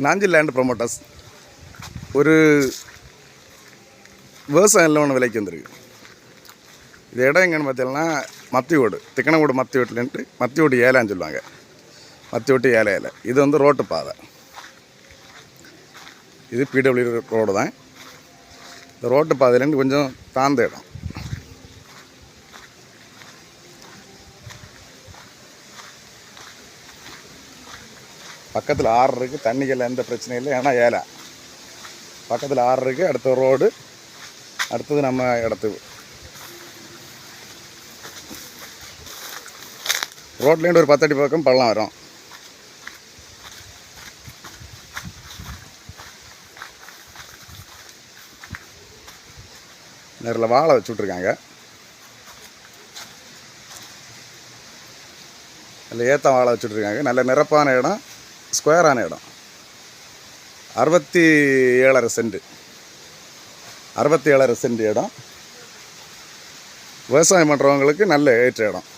Nanjil land promoters ஒரு விவசாய நிலவன விலைக்கு வந்திருக்கு. இது இடம் எங்கன்னு பார்த்தீங்கன்னா மத்தியோடு, திக்கணங்கோடு மத்தியோட்டிலேன்ட்டு மத்தியோடு ஏலான்னு சொல்லுவாங்க. மத்தியோட்டு ஏலை இது வந்து ரோட்டு பாதை. இது பிடபிள்யூ ரோடு தான். இந்த ரோட்டு பாதையிலேருந்து கொஞ்சம் தாழ்ந்த இடம். பக்கத்தில் ஆறு இருக்குது, தண்ணிகள் எந்த பிரச்சனையும் இல்லை. ஏன்னா ஏலை பக்கத்தில் ஆறு இருக்குது. அடுத்த ரோடு, அடுத்தது நம்ம இடத்துக்கு ரோட்லேருந்து ஒரு 10 அடி பக்கம் பள்ளம் வரும். நேரில் வாழை வச்சுட்ருக்காங்க. அதில் ஏற்ற வாழை வச்சுட்ருக்காங்க. நல்ல நிரப்பான இடம், ஸ்கொயரான இடம். 67.5 சென்ட் 67.5 சென்ட் இடம். விவசாயம் பண்ணுறவங்களுக்கு நல்ல ஏற்ற இடம்.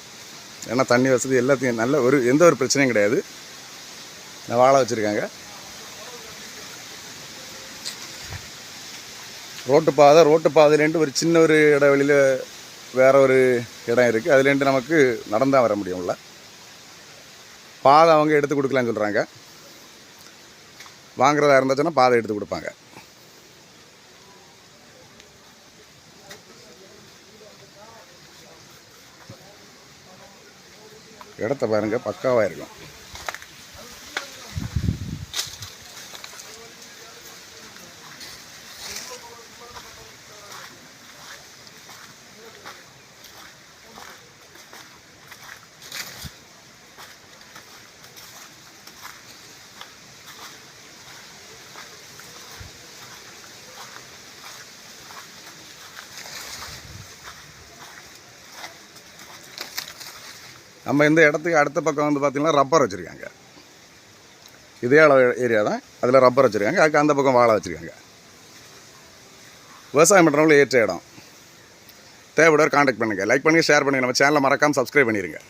ஏன்னா தண்ணி வசதி எல்லாத்தையும் நல்ல எந்த ஒரு பிரச்சனையும் கிடையாது. வாழை வச்சுருக்காங்க. ரோட்டு பாதையிலேருந்து ஒரு சின்ன ஒரு இடைவெளியில் வேறு ஒரு இடம் இருக்குது. அதுலேருந்து நமக்கு நடந்தால் வர முடியும்ல. பாதை அவங்க எடுத்து கொடுக்கலான்னு சொல்கிறாங்க. வாங்குறதா இருந்துச்சுன்னா பாதை எடுத்து கொடுப்பாங்க. இடத்த பாருங்கள், பக்காவாக இருக்கும். நம்ம இந்த இடத்துக்கு அடுத்த பக்கம் வந்து பார்த்திங்கன்னா ரப்பர் வச்சுருக்காங்க. இதே அளவு ஏரியா தான், அதில் ரப்பர் வச்சுருக்காங்க. அதுக்கு அந்த பக்கம் வாழை வச்சுருக்காங்க. விவசாயம் பண்ணுறவங்களும் ஏற்ற இடம். தேவையோட கான்டாக்ட் பண்ணுங்கள். லைக் பண்ணுங்கள், ஷேர் பண்ணுங்கள். நம்ம சேனலை மறக்காமல் சப்ஸ்கிரைப் பண்ணிடுங்க.